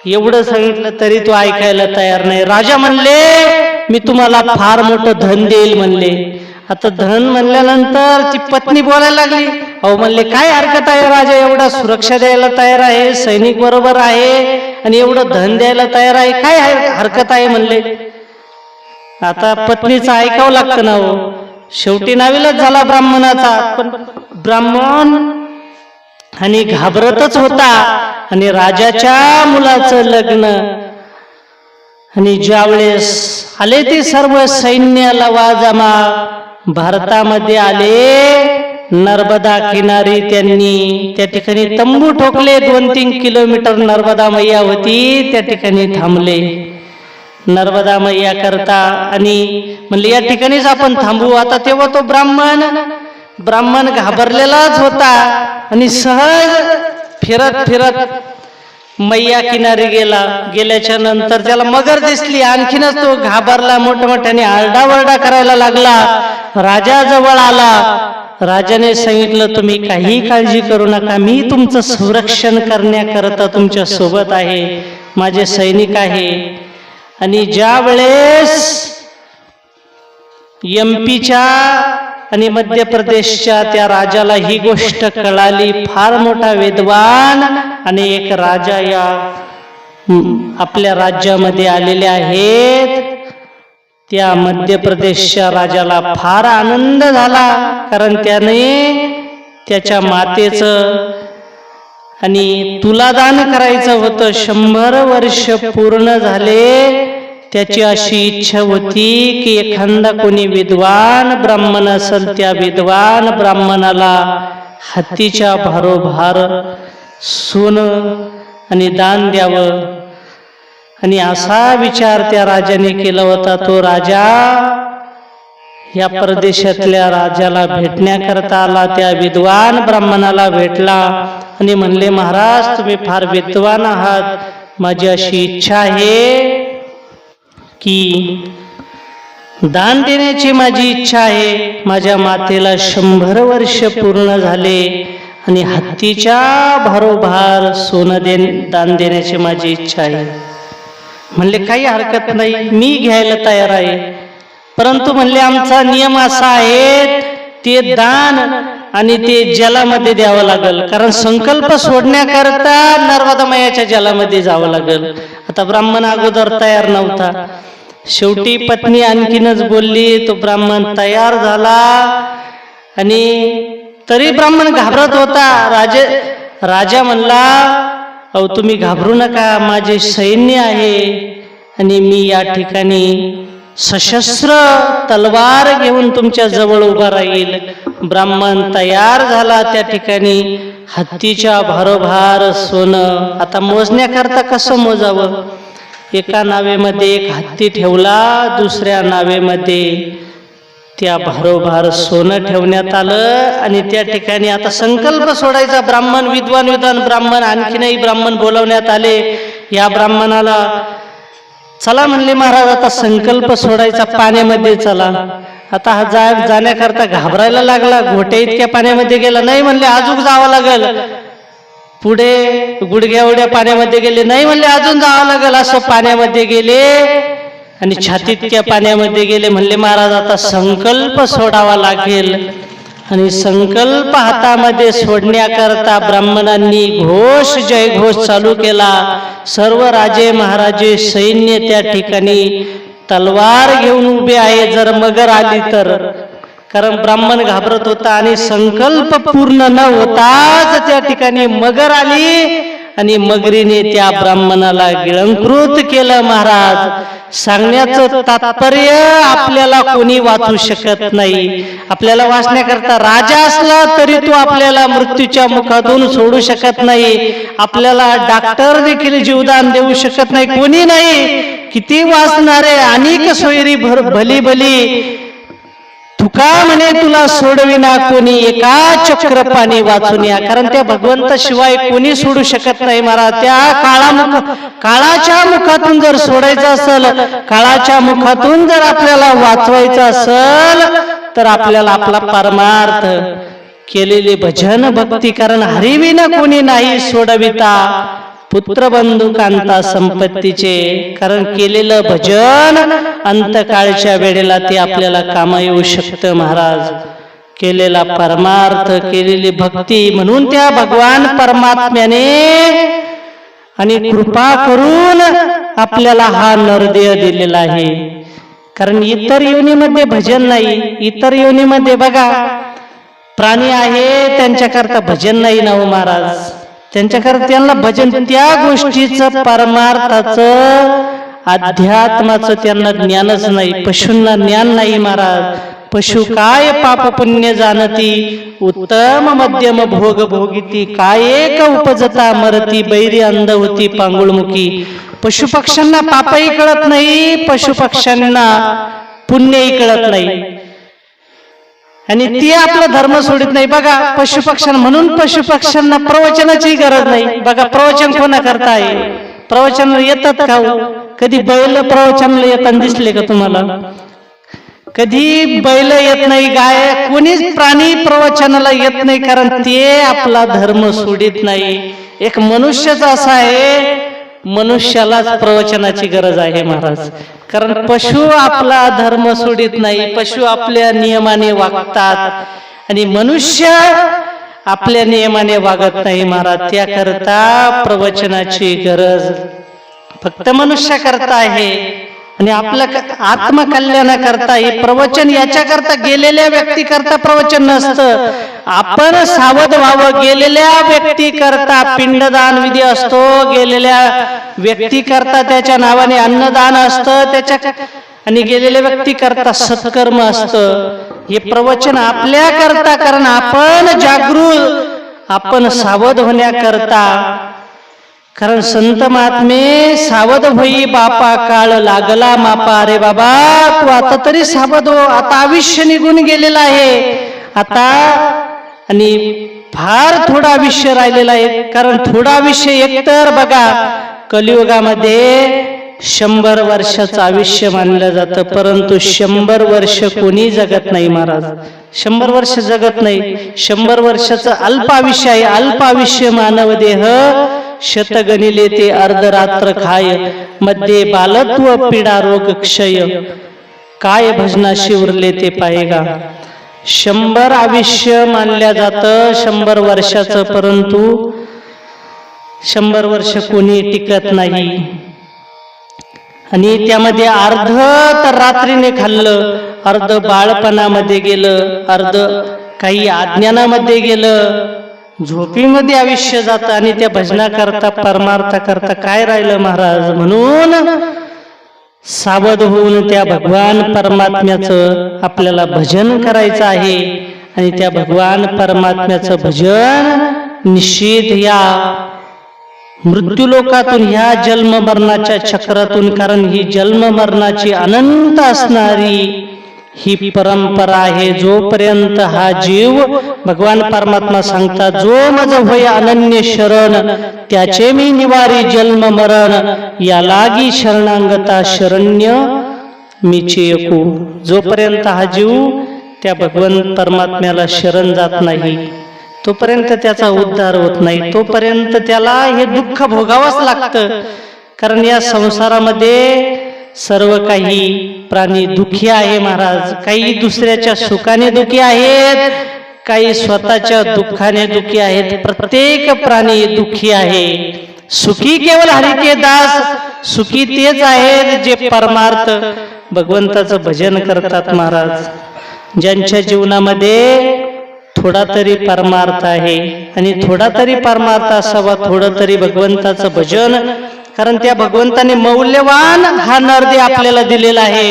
एवढं सांगितलं तरी तो ऐकायला तयार नाही. राजा म्हणले, मी तुम्हाला फार मोठं धन देईल म्हणले. आता धन म्हणल्यानंतर ती पत्नी बोलायला लागली. अहो म्हणले काय हरकत आहे, राजा एवढा सुरक्षा द्यायला तयार आहे, सैनिक बरोबर आहे आणि एवढं धन द्यायला तयार आहे, काय हरकत आहे म्हणले. आता पत्नीचं ऐकावं लागतं ना हो. शेवटी नाविलाज झाला ब्राह्मणाचा. पण ब्राह्मण आणि घाबरतच होता आणि राजाच्या मुलाचं लग्न. आणि ज्यावेळेस आले ते सर्व सैन्याला वाजमा भारतामध्ये आले, नर्मदा किनारी त्यांनी त्या ठिकाणी तंबू ठोकले. 2-3 किलोमीटर नर्मदा मैया होती, त्या ठिकाणी थांबले नर्मदा मैया करता आणि म्हणले या ठिकाणीच आपण थांबू. आता तेव्हा तो ब्राह्मण घाबरलेलाच होता आणि सहज फिरत फिरत मैया किनारी गेल्याच्या नंतर त्याला मगर दिसली. आणखीनच तो घाबरला, मोठमोठ्याने आरडाओरडा करायला लागला. राजा जवळ आला. राजाने सांगितलं, तुम्ही काही काळजी करू नका, मी तुमचं संरक्षण करण्याकरता तुमच्या सोबत आहे, माझे सैनिक आहे. आणि ज्या वेळेस एमपीच्या आणि मध्य प्रदेशच्या त्या राजाला ही गोष्ट कळाली, फार मोठा विद्वान आणि एक राजा या आपल्या राज्यामध्ये आलेले आहेत, त्या मध्य प्रदेशच्या राजाला फार आनंद झाला. कारण त्याने त्याच्या मातेचं आणि तुलादान करायचं होतं. 100 वर्ष पूर्ण झाले. त्याची अशी इच्छा होती की एखादा कोणी विद्वान ब्राह्मण असेल, त्या विद्वान ब्राह्मणाला हत्तीच्या भारोभार सोनं आणि दान द्यावं. आणि असा विचार त्या राजाने केला होता. तो राजा या परदेशातल्या राजाला भेटण्याकरता आला, त्या विद्वान ब्राह्मणाला भेटला आणि म्हणले, महाराज तुम्ही फार विद्वान आहात, माझी अशी इच्छा आहे की दान देण्याची माझी इच्छा आहे. माझ्या मातेला 100 वर्ष पूर्ण झाले आणि हत्तीच्या भारोभार सोनं दान देण्याची माझी इच्छा आहे. म्हणले काही हरकत नाही, मी घ्यायला तयार आहे, परंतु म्हणले आमचा नियम असा आहे, ते दान आणि ते जलामध्ये द्यावं लागेल, कारण संकल्प सोडण्याकरता नर्मदा मैयाच्या जलामध्ये जावं लागेल. आता ब्राह्मण अगोदर तयार नव्हता. शेवटी पत्नी आणखीनच बोलली, तो ब्राह्मण तयार झाला आणि तरी ब्राह्मण घाबरत होता. राजा म्हणला, अहो तुम्ही घाबरू नका, माझे सैन्य आहे आणि मी या ठिकाणी सशस्त्र तलवार घेऊन तुमच्या जवळ उभा राहील. ब्राह्मण तयार झाला. त्या ठिकाणी हत्तीच्या भारोभार सोनं. आता मोजण्याकरता कसं मोजावं? एका नावेमध्ये एक हत्ती ठेवला, दुसऱ्या नावेमध्ये त्या भारोभार सोनं ठेवण्यात आलं आणि त्या ठिकाणी आता संकल्प सोडायचा. ब्राह्मण विद्वान ब्राह्मण, आणखीनही ब्राह्मण बोलवण्यात आले. या ब्राह्मणाला चला म्हणले, महाराज आता संकल्प सोडायचा, पाण्यामध्ये चला. आता हा जाण्याकरता घाबरायला लागला. घोटे इतक्या पाण्यामध्ये गेला. नाही म्हणले, अजून जावं लागेल. पुढे गुडघ्या एवढ्या पाण्यामध्ये गेले. नाही म्हणले, अजून जावं लागेल. असं पाण्यामध्ये गेले आणि छातीतक्या पाण्यामध्ये गेले. म्हणले, महाराज आता संकल्प सोडावा लागेल. आणि संकल्प हातामध्ये सोडण्याकरता ब्राह्मणांनी घोष जयघोष चालू केला. सर्व राजे महाराजे सैन्य त्या ठिकाणी तलवार घेऊन उभे आहे, जर मगर आली तर. कारण ब्राह्मण घाबरत होता आणि संकल्प पूर्ण न होताच त्या ठिकाणी मगर आली आणि मगरीने त्या ब्राह्मणाला गिळंकृत केलं. महाराज सांगण्याचं तात्पर्य आपल्याला कोणी वाचू शकत नाही. आपल्याला वाचण्याकरता राजा असला तरी तो आपल्याला मृत्यूच्या मुखातून सोडू शकत नाही. आपल्याला डॉक्टर देखील जीवदान देऊ शकत नाही, कोणी नाही. किती वाचणारे अनेक सोयरी भली भली तुका म्हणे तुला सोडविना कोणी, एका चक्रपाणी वाचून या. कारण त्या भगवंताशिवाय कोणी सोडू शकत नाही. महाराज त्या काळाच्या मुखातून जर सोडायचं असेल, काळाच्या मुखातून जर आपल्याला वाचवायचं असेल, तर आपल्याला आपला परमार्थ केलेले भजन भक्ती, कारण हरिविना कोणी नाही सोडविता पुत्र बंधू कांता संपत्तीचे. कारण केलेलं भजन अंतकाळच्या वेळेला ते आपल्याला कामा येऊ शकतं. महाराज केलेला परमार्थ, केलेली भक्ती, म्हणून त्या भगवान परमात्म्याने आणि कृपा करून आपल्याला हा नरदेह दिलेला आहे. कारण इतर योनीमध्ये भजन नाही. इतर योनीमध्ये बघा प्राणी आहे, त्यांच्याकरता भजन नाही ना हो महाराज. त्यांच्याकरता त्यांना भजन, त्या गोष्टीचं परमार्थाचं अध्यात्माचं त्यांना ज्ञानच नाही. पशूंना ज्ञान नाही महाराज. पशु काय पाप पुण्य जाणती, उत्तम मध्यम भोग भोगिती, काय एक उपजता मरती, बैरी अंध होती पांगुळमुखी. पशुपक्ष्यांना पापही कळत नाही, पशुपक्ष्यांना पुण्यही कळत नाही, आणि ती आपला धर्म सोडित नाही. बघा पशुपक्ष्यांना, म्हणून पशुपक्ष्यांना प्रवचनाची गरज नाही. बघा प्रवचन कोणा करता आहे, प्रवचन येतात का? कधी बैल प्रवचनाला येताना दिसले का तुम्हाला? कधी बैल येत नाही, गाय, कोणीच प्राणी प्रवचनाला येत नाही. कारण ते आपला धर्म सोडित नाही. एक मनुष्यच असा आहे, मनुष्यालाच प्रवचनाची गरज आहे महाराज. कारण पशु आपला धर्म सोडित नाही, पशु आपल्या नियमाने वागतात, आणि मनुष्य आपल्या नियमाने वागत नाही महाराज. त्याकरता प्रवचनाची गरज फक्त मनुष्य करता आहे, आणि आपल्या आत्मकल्याणाकरता हे प्रवचन, याच्याकरता गेलेल्या व्यक्ती करता प्रवचन नसतं. आपण सावध व्हावं. गेलेल्या व्यक्ती करता पिंडदान विधी असतो, गेलेल्या व्यक्ती करता त्याच्या नावाने अन्नदान असतं त्याच्या, आणि गेलेल्या व्यक्ती करता सत्कर्म असतं. हे प्रवचन आपल्या करता, कारण आपण जागृत, आपण सावध होण्याकरता. कारण संत महात्मे सावध होई बापा, काळ लागला मापा. अरे बाबा तू आता तरी सावध हो, आता आयुष्य निघून गेलेलं आहे आता, आणि फार थोडा आयुष्य राहिलेला आहे. कारण थोडा आयुष्य एकतर बघा कलियुगामध्ये 100 वर्षाचं आयुष्य मानलं जातं, परंतु 100 वर्ष कोणी जगत नाही महाराज. 100 वर्ष जगत नाही. 100 वर्षाचं अल्प आयुष्य आहे. अल्प आयुष्य मानव देह शत गणिले ते अर्धरात्र खाय, मध्ये बालत्व पीडा रोग क्षय, काय भजनाशी उरले ते पाहेगा. 100 आयुष्य मानल्या जातं 100 वर्षाचं, परंतु 100 वर्ष कोणी टिकत नाही. आणि त्यामध्ये अर्ध तर रात्रीने खाल्लं, अर्ध बाळपणामध्ये गेलं, अर्ध काही अज्ञानामध्ये गेलं, झोपीमध्ये आयुष्य जातं, आणि त्या भजनाकरता परमार्थाकरता काय राहिलं महाराज. म्हणून सावध होऊन त्या भगवान परमात्म्याचं आपल्याला भजन करायचं आहे, आणि त्या भगवान परमात्म्याचं भजन निश्चित या मृत्यूलोकातून, ह्या जन्म मरणाच्या चक्रातून, कारण ही जन्म मरणाची अनंत असणारी ही परंपरा आहे. जोपर्यंत हा जीव, भगवान परमात्मा सांगतात, जो मज होय अनन्य शरण, त्याचे मी निवारी जन्म मरण, या लागी शरणांगता शरण्य मीचे एकू. जोपर्यंत हा जीव त्या भगवान परमात्म्याला शरण जात नाही, तोपर्यंत त्याचा उद्धार होत नाही. तोपर्यंत त्याला हे दुःख भोगावंच लागतं. कारण या संसारामध्ये सर्व काही प्राणी दुःखी आहे महाराज. काही दुसऱ्याच्या सुखाने दुःखी आहेत, काही स्वतःच्या दुःखाने दुःखी आहेत. प्रत्येक प्राणी दुःखी आहे. सुखी केवळ हरिके दास, सुखी तेच आहेत जे परमार्थ भगवंताचं भजन करतात महाराज. ज्यांच्या जीवनामध्ये थोडा तरी परमार्थ आहे, आणि थोडा तरी परमार्थ असावा, थोडं तरी भगवंताचं भजन. कारण त्या भगवंताने मौल्यवान हा नरदेह आपल्याला दिलेला आहे,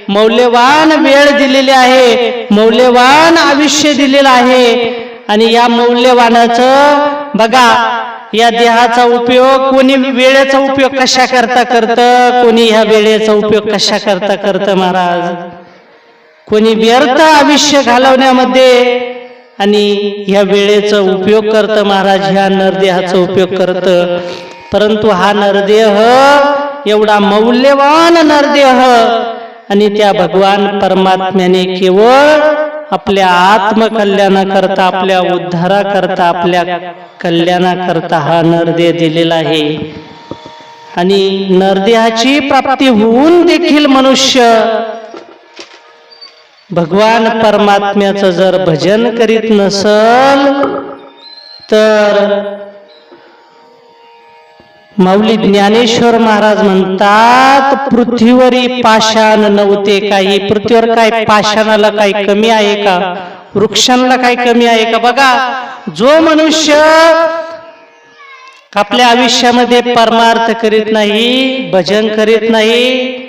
मौल्यवान वेळ दिलेली आहे, मौल्यवान आयुष्य दिलेलं आहे. आणि या मौल्यवानाचं बघा, या देहाचा उपयोग कोणी वेळेचा उपयोग कशा करता करतं, कोणी ह्या वेळेचा उपयोग कशा करता करतं महाराज. कोणी व्यर्थ आयुष्य घालवण्यामध्ये आणि ह्या वेळेचा उपयोग करतं महाराज, ह्या नरदेहाचा उपयोग करतं. परंतु हा नरदेह एवढा मौल्यवान नरदेह, आणि त्या भगवान परमात्म्याने केवळ आपल्या आत्मकल्याणाकरता, आपल्या उद्धाराकरता, आपल्या कल्याणाकरता हा नरदेह दिलेला आहे. आणि नरदेहाची प्राप्ती होऊन देखील मनुष्य भगवान परमात्म्याचं जर भजन करीत नसल तर माऊली ज्ञानेश्वर महाराज म्हणतात, पृथ्वीवरी पाषाण नव्हते काही. पृथ्वीवर काय पाषाणाला काही कमी आहे का, वृक्षांना काही कमी आहे का. बघा, जो मनुष्य आपल्या आयुष्यामध्ये परमार्थ करीत नाही, भजन करीत नाही,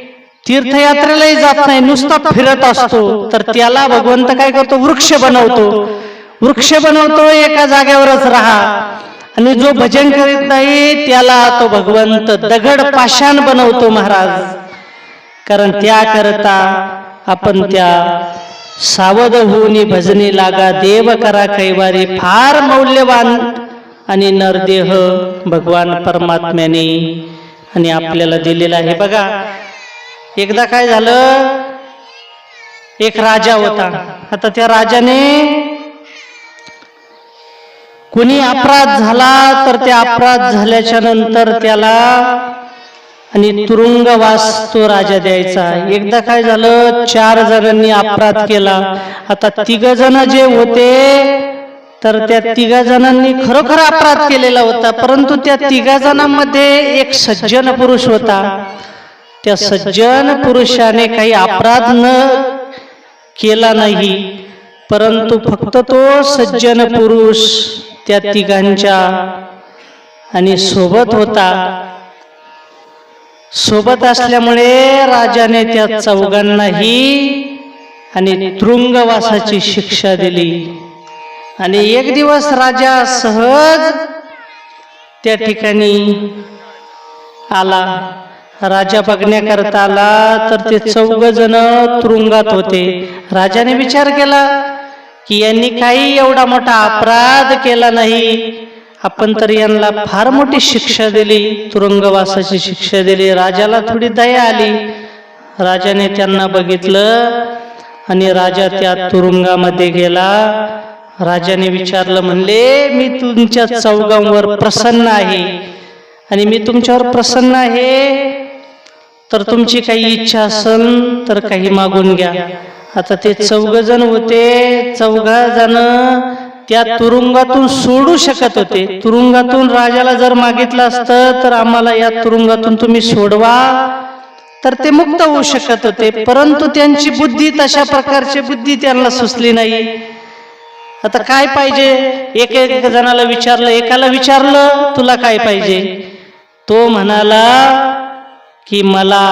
तीर्थयात्रेलाही जात नाही, नुसता फिरत असतो, तर त्याला भगवंत काय करतो, वृक्ष बनवतो. वृक्ष बनवतो, एका जागेवरच राहा. आणि जो भजन करीत नाही त्याला तो भगवंत दगड पाषाण बनवतो महाराज. कारण त्याकरता आपण त्या सावध होऊन भजनी लागा, देव करा कैवारी, फार मौल्यवान आणि नरदेह भगवान परमात्म्याने आणि आपल्याला दिलेला आहे. बघा, एकदा काय झालं, एक राजा होता. आता त्या राजाने कोणी अपराध झाला तर त्या अपराध झाल्याच्या नंतर त्याला आणि तुरुंगवास तो राजा द्यायचा. एकदा काय झालं, 4 जणांनी अपराध केला. आता 3 जण जे होते तर त्या 3 जणांनी खरोखर अपराध केलेला होता, परंतु त्या 3 जणांमध्ये एक सज्जन पुरुष होता. त्या सज्जन पुरुषाने काही अपराध न केला नाही, परंतु फक्त तो सज्जन पुरुष त्या 3घांच्या आणि सोबत होता. सोबत असल्यामुळे राजाने त्या 4घांनाही आणि तुरुंगवासाची शिक्षा दिली. आणि एक दिवस राजा सहज त्या ठिकाणी आला. राजा बघण्याकरता आला तर ते 4 जण तुरुंगात होते. राजाने विचार केला की यांनी काही एवढा मोठा अपराध केला नाही, आपण तर यांना फार मोठी शिक्षा दिली, तुरुंगवासाची शिक्षा दिली. राजाला थोडी दया आली. राजाने त्यांना बघितलं आणि राजा त्या तुरुंगामध्ये गेला. राजाने विचारलं, म्हणले मी तुमच्या 4घांवर प्रसन्न आहे आणि मी तुमच्यावर प्रसन्न आहे, तर तुमची काही इच्छा असेल तर काही मागून घ्या. आता ते 4 जण होते, 4 जण त्या तुरुंगातून सोडू शकत होते. तुरुंगातून राजाला जर मागितलं असतं तर आम्हाला या तुरुंगातून तुम्ही सोडवा, तर ते मुक्त होऊ शकत होते. परंतु त्यांची बुद्धी, तशा प्रकारची बुद्धी त्यांना सुचली नाही. आता काय पाहिजे, एक जणाला विचारलं, एकाला विचारलं तुला काय पाहिजे. तो म्हणाला की मला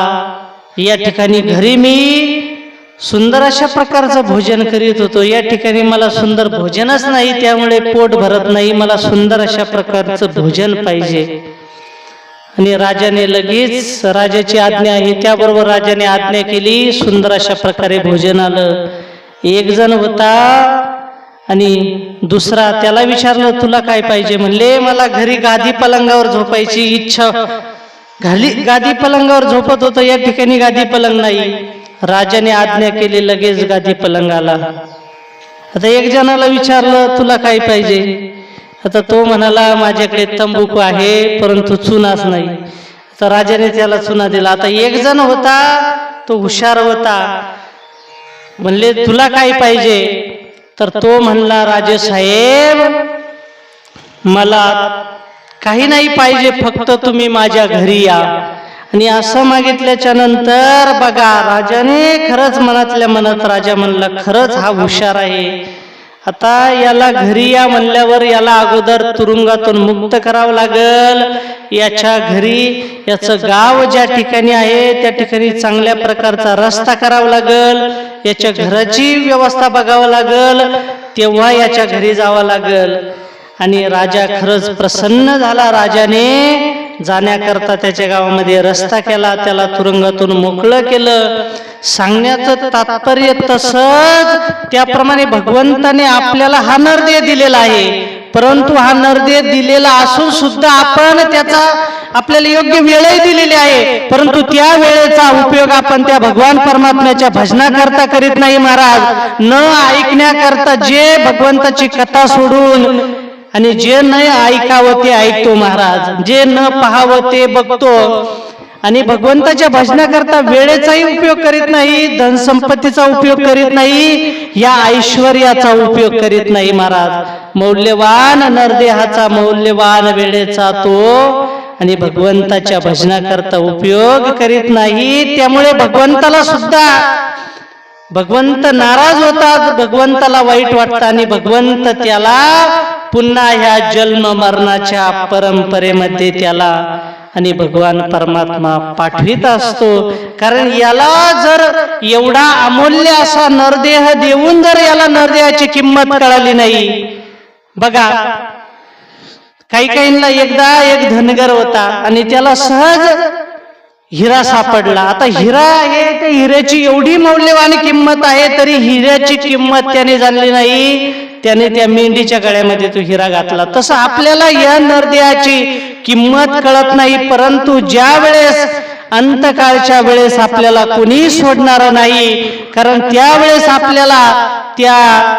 या ठिकाणी घरी मी सुंदर अशा प्रकारचं भोजन करीत होतो, या ठिकाणी मला सुंदर भोजनच नाही, त्यामुळे पोट भरत नाही, मला सुंदर अशा प्रकारचं भोजन पाहिजे. आणि राजाने लगेच, राजाची आज्ञा आहे त्याबरोबर राजाने आज्ञा केली, सुंदर अशा प्रकारे भोजन आलं. 1 जण होता आणि दुसरा, त्याला विचारलं तुला काय पाहिजे. म्हणले मला घरी गादी पलंगावर झोपायची इच्छा, गादी पलंगावर झोपत होतो, या ठिकाणी गादी पलंग नाही. राजाने आज्ञा केली, लगेच गादी पलंग आला. आता 1 जणाला विचारलं तुला काय पाहिजे. आता तो म्हणाला माझ्याकडे तंबाखू आहे परंतु चुनाच नाही. आता राजाने त्याला चुना दिला. आता 1 जण होता तो हुशार होता, म्हणले तुला काय पाहिजे. तर तो म्हणला राजे साहेब मला काही नाही पाहिजे, फक्त तुम्ही माझ्या घरी या. आणि असं मागितल्याच्या नंतर बघा, राजाने खरंच मनातल्या मनात राजा म्हणला खरंच हा हुशार आहे, आता याला घरी या म्हणल्यावर याला अगोदर तुरुंगातून मुक्त करावं लागल. याच्या घरी याचं गाव ज्या ठिकाणी आहे त्या ठिकाणी चांगल्या प्रकारचा रस्ता करावा लागल. याच्या घराची व्यवस्था बघावं लागल. तेव्हा याच्या घरी जावं लागल. आणि राजा खरंच प्रसन्न झाला. राजाने जाण्याकरता त्याच्या गावामध्ये रस्ता केला, त्याला तुरुंगातून मोकळं केलं. सांगण्याचं तात्पर्य तसंच त्याप्रमाणे भगवंताने आपल्याला हा नरदेह दिलेला आहे. परंतु हा नरदेह दिलेला असून सुद्धा आपण त्याचा आपल्याला योग्य वेळही दिलेली आहे, परंतु त्या वेळेचा उपयोग आपण त्या भगवान परमात्म्याच्या भजनाकरता करीत नाही महाराज. न ऐकण्याकरता जे भगवंताची कथा सोडून आणि जे न ऐकावं ते ऐकतो महाराज, जे न पाहावं ते बघतो आणि भगवंताच्या भजनाकरता वेळेचाही उपयोग करीत नाही, धनसंपत्तीचा उपयोग करीत नाही, या ऐश्वर्याचा उपयोग करीत नाही महाराज. मौल्यवान नरदेहाचा मौल्यवान वेळेचा तो आणि भगवंताच्या भजनाकरता उपयोग करीत नाही. त्यामुळे भगवंताला सुद्धा भगवंत नाराज होतात, भगवंताला वाईट वाटतं आणि भगवंत त्याला पुन्हा ह्या जन्म मरणाच्या परंपरेमध्ये त्याला आणि भगवान परमात्मा पाठवित असतो. कारण याला जर एवढा अमूल्य असा नरदेह देऊन जर याला नरदेहाची किंमत कळाली नाही. बघा काही काहींना एकदा एक धनगर होता आणि त्याला सहज हिरा सापडला. आता हिरा आहे, त्या हिऱ्याची एवढी मौल्यवान किंमत आहे, तरी हिऱ्याची किंमत त्याने जाणली नाही. त्याने त्या मेंढीच्या गळ्यामध्ये तो हिरा घातला. तसं आपल्याला या नरदेहाची किंमत कळत नाही, परंतु ज्या वेळेस अंतकाळच्या वेळेस आपल्याला कोणी सोडणार नाही. कारण त्यावेळेस आपल्याला त्या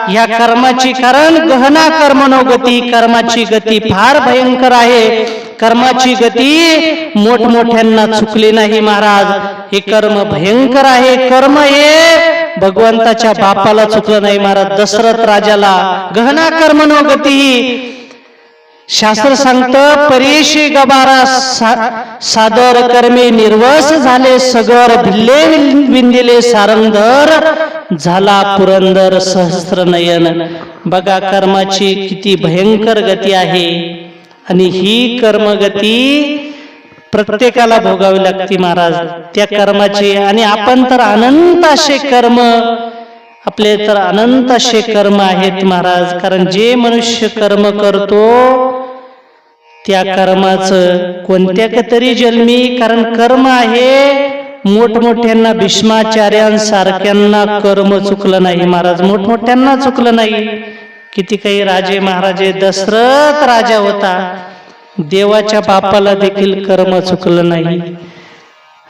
ह्या कर्माची, कारण गहना कर्मनो गती, कर्माची गती फार भयंकर आहे. कर्माची गती मोठमोठ्यांना चुकली नाही महाराज. हे कर्म भयंकर आहे. कर्म हे भगवंताच्या बापाला चुकलं नाही महाराज. दशरथ राजाला गहना कर्मनो गती शास्त्र सांगतं, परेशी गबारा सादर कर्मे निर्वस झाले सगर, भिल्ले विंदिले सारंगधर झाला पुरंदर सहस्त्र नयन. बघा कर्माची किती भयंकर गती आहे आणि ही कर्मगती प्रत्येकाला भोगावी लागते महाराज त्या कर्माची. आणि आपण तर अनंत असे कर्म, आपले तर अनंत असे कर्म आहेत महाराज. कारण जे मनुष्य कर्म करतो त्या कर्माचं कोणत्या तरी जन्मी, कारण कर्म आहे मोठमोठ्यांना, भीष्माचार्यांसारख्यांना कर्म चुकलं नाही महाराज, मोठमोठ्यांना चुकलं नाही. किती काही राजे महाराजे, दशरथ राजा होता, देवाच्या बापाला देखील कर्म चुकलं नाही.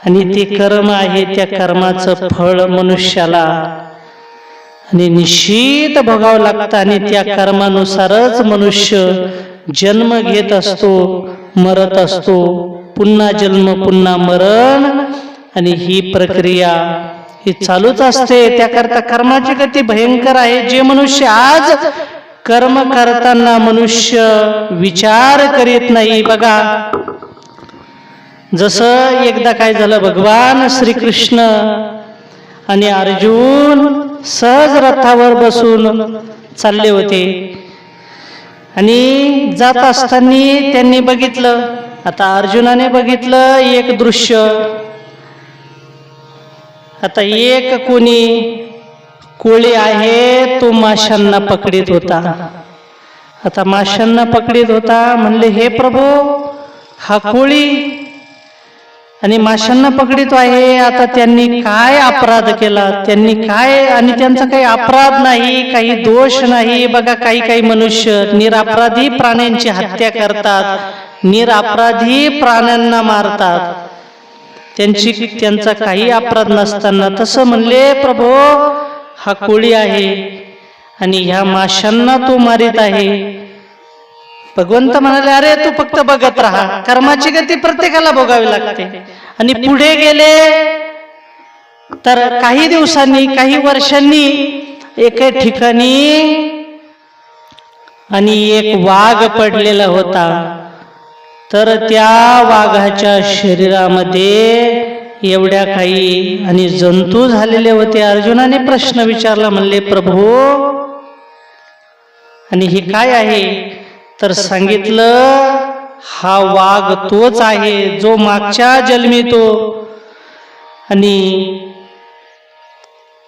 आणि ते कर्म आहे, त्या कर्माचं फळ मनुष्याला आणि निश्चित भोगावं लागतं. आणि त्या कर्मानुसारच मनुष्य जन्म घेत असतो, मरत असतो, पुन्हा जन्म पुन्हा मरण, आणि ही प्रक्रिया ही चालूच असते. त्याकरता कर्माची गती भयंकर आहे. जे मनुष्य आज कर्म करताना मनुष्य विचार करीत नाही. बघा जसं एकदा काय झालं, भगवान श्रीकृष्ण आणि अर्जुन सहज रथावर बसून चालले होते आणि जात असताना त्यांनी बघितलं, आता अर्जुनाने बघितलं एक दृश्य. आता एक कोणी कोळी आहे, तो माशांना पकडीत होता. आता माशांना पकडीत होता, म्हणले हे प्रभू हा कोळी आणि माशांना पकडीत आहे, आता त्यांनी काय अपराध केला, त्यांनी काय, आणि त्यांचा काही अपराध नाही, काही दोष नाही. बघा काही काही मनुष्य निरपराधी प्राण्यांची हत्या करतात, निरपराधी प्राण्यांना मारतात, त्यांचा काही अपराध नसताना. तसं म्हणले प्रभू हा कोळी आहे आणि ह्या माशांना तो मारित आहे. भगवंत म्हणाले अरे तू फक्त बघत राहा, कर्माची गती प्रत्येकाला भोगावी लागते. आणि पुढे गेले तर काही दिवसांनी, काही वर्षांनी एके ठिकाणी आणि एक वाघ पडलेला होता. तर त्या वाघाच्या शरीरामध्ये एवढ्या काही आणि जंतू झालेले होते. अर्जुनाने प्रश्न विचारला, म्हणले प्रभू आणि हे काय आहे तर सांगितलं हा वाघ तोच आहे जो मागच्या जन्मी तो आणि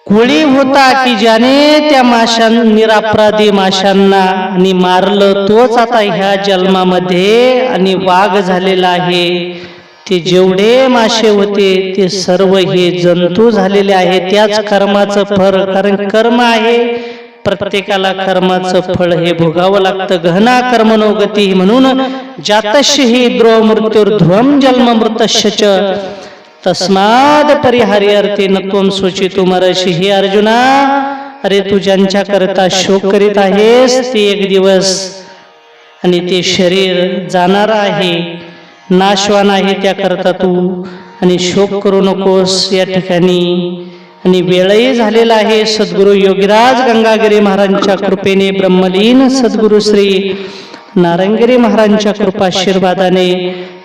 कोळी होता की ज्याने त्या निरपराधी माशांना आणि मारलं तोच आता ह्या जन्मामध्ये आणि वाघ झालेला आहे. ते जेवढे मासे होते ते सर्व हे जंतू झालेले आहे. त्याच कर्माचं फळ, कारण कर्म आहे प्रत्येकाला कर्माचं फळ हे भोगावं लागतं. गहना कर्मणो गती म्हणून जातस्य हि द्रोह मृत्युर्ध्वम जन्म मृतस्य च तस्माद परिहार्यर्थे न त्वं शोचितुम् अर्हसि. हे अर्जुना, अरे तू ज्यांच्या करता शोक करीत आहेस ते एक दिवस आणि ते शरीर जाणार आहे, नाशवान आहे, त्याकरता तू आणि शोक करू नकोस या ठिकाणी. आणि वेळही झालेला आहे. सद्गुरु योगीराज गंगागिरी महाराजांच्या कृपेने, ब्रह्मलीन सद्गुरु श्री नारायणगिरी महाराजांच्या कृपाशीर्वादाने,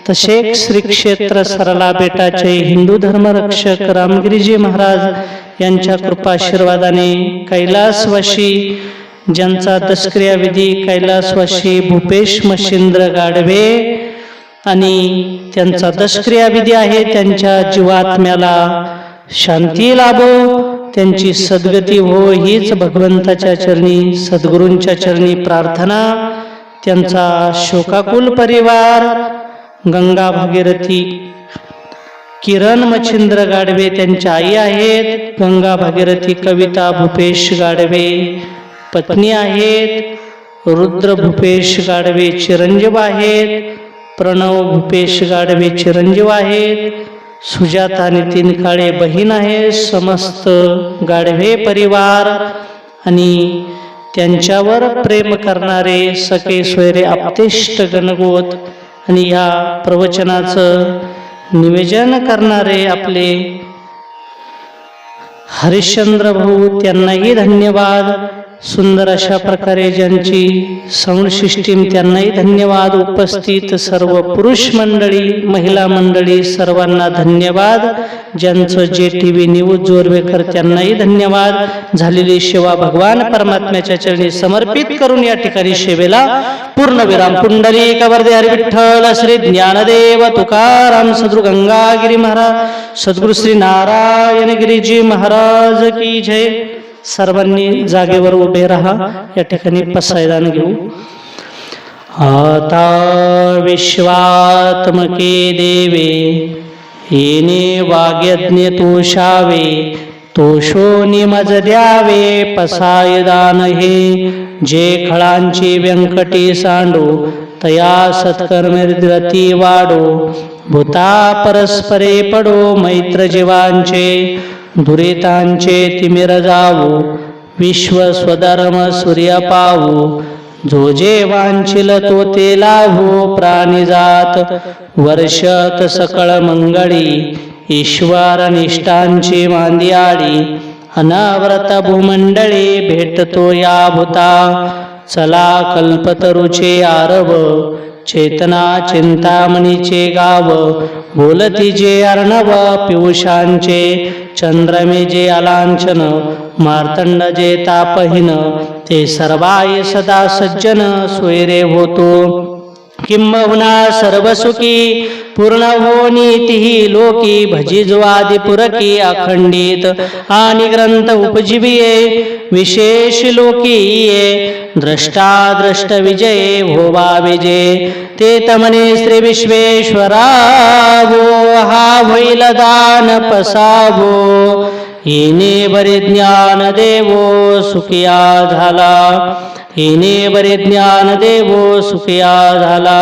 तसे श्री क्षेत्र सरला बेटाचे हिंदू धर्मरक्षक रामगिरीजी महाराज यांच्या कृपाशीर्वादाने कैलासवासी ज्यांचा दशक्रिया विधी कैलासवासी भूपेश मच्छिंद्र गाडवे आणि त्यांचा दशक्रिया विधी आहे, त्यांच्या जीवात्म्याला शांती लाभो, त्यांची सद्गती हो हीच भगवंताच्या चरणी सद्गुरूंच्या चरणी प्रार्थना. त्यांचा शोकाकुल परिवार गंगा भागीरथी किरण मच्छिंद्र गाडवे त्यांच्या आई आहेत, गंगा भागीरथी कविता भूपेश गाडवे पत्नी आहेत, रुद्र भूपेश गाडवे चिरंजीव आहेत, प्रणव भूपेश गाडवे चिरंजीव आहेत, सुजाता नितीन काळे बहीण आहे, समस्त गाडवे परिवार आणि त्यांच्यावर प्रेम करणारे सखे सोयरे आप्तेष्ट गणगोत आणि या प्रवचनाचं निवेदन करणारे आपले हरिश्चंद्र भाऊ, त्यांनाही धन्यवाद. सुंदर अशा प्रकारे ज्यांची साऊंड सिस्टीम, त्यांनाही धन्यवाद. उपस्थित सर्व पुरुष मंडळी, महिला मंडळी, सर्वांना धन्यवाद. ज्यांचं JTV न्यूज जोरवेकर त्यांनाही धन्यवाद. झालेली सेवा भगवान परमात्म्याच्या चरणी समर्पित करून या ठिकाणी सेवेला पूर्णविराम. पुंडलिक वरदे हरी विठ्ठल श्री ज्ञानदेव तुकाराम सद्गुरु गंगागिरी महाराज, सद्गुरु श्री नारायणगिरीजी महाराज की जय. सर्वांनी जागेवर उभे राहा. या ठिकाणी पसायदान घेऊ. आता विश्वात्मके देवे येणे वाग्यज्ञ तोषावे, तोषोनी मज द्यावे पसायदान हे. जे खळांची व्यंकटी सांडो तया सत्कर्मरती वाढो, भूता परस्परे पडो मैत्र जीवांचे, दुरितांचे तिमिर जावो, विश्व स्वधर्म सूर्य पावो, जो जे वांछिल तो ते लाभो, प्राणिजात वर्षत सकळ मंगळी, ईश्वर निष्ठांची मांदियाळी, अनाव्रत भूमंडळी भेटतो या भूता. चला कल्पतरुचे आरव, चेतना चिंतामणीचे गाव, बोलती जे अर्णव पियुषांचे, चंद्रमे जे अलांछन, मार्तंड जे तापहीन, ते सर्वाय सदा सज्जन सोयरे होतो. किंबहुना सर्वसुखी पूर्ण होनी तिही लोकी, भजिजवादी पुरकी अखंडित आणि ग्रंथ उपजीविये, विशेष लोकी ये द्रष्टा दृष्ट विजय होवा विजय. ते तमने श्री विश्वेश्वरा वो, हा होईल दान पसावो, येणे बरे ज्ञान देवो सुखिया झाला, येणे बरे ज्ञान देवो सुखिया झाला,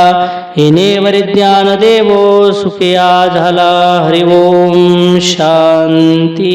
येणे बरे ज्ञान देवो सुखिया झाला. हरि ओम शांती.